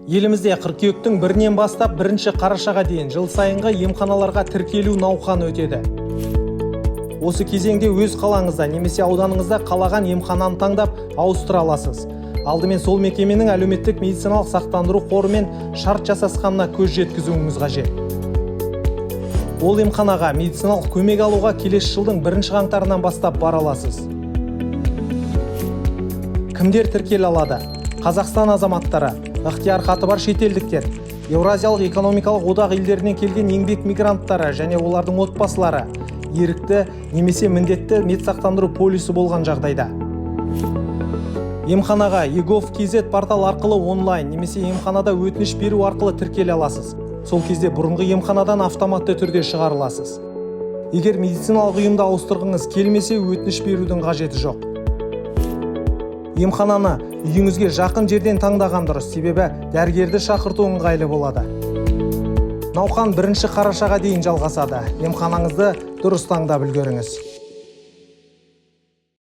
Елімізде қыркүйектің 1-нен бастап 1 қарашаға дейін жыл сайынғы емханаларға тіркелу науқаны өтеді. Осы кезеңде өз қалаңызда немесе ауданыңызда қалаған емхананы таңдап ауыстыра аласыз. Алдымен сол мекеменің әлеуметтік медициналық сақтандыру қорымен шарт жасасқанына көз жеткізуіңіз қажет. Ол емханаға медициналық көмек алуға келесі жылдың 1 қаңтарынан бастап бара аласыз. Кімдер тіркеле алады? Қазақстан азаматтары, ықтияр хаты бар шетелдіктер, Еуразиялық экономикалық одақ елдерінен келген еңбек мигранттары және олардың отбасылары, ерікті немесе міндетті медсақтандыру полисі болған жағдайда. Емханаға егов.kz портал арқылы онлайн немесе емханада өтініш беру арқылы тіркеле аласыз. Сол кезде бұрынғы емханадан автоматты түрде шығарыласыз. Егер медициналық ұйымды ауыстырғыңыз келмесе, өтініш берудің қажеті жоқ. Емхананы үйіңізге жақын жерден таңдаған дұрыс, себебі дәрігерді шақырту ыңғайлы болады. Науқан 1 қарашаға дейін жалғасады. Емханаңызды дұрыс таңдап үлгеріңіз.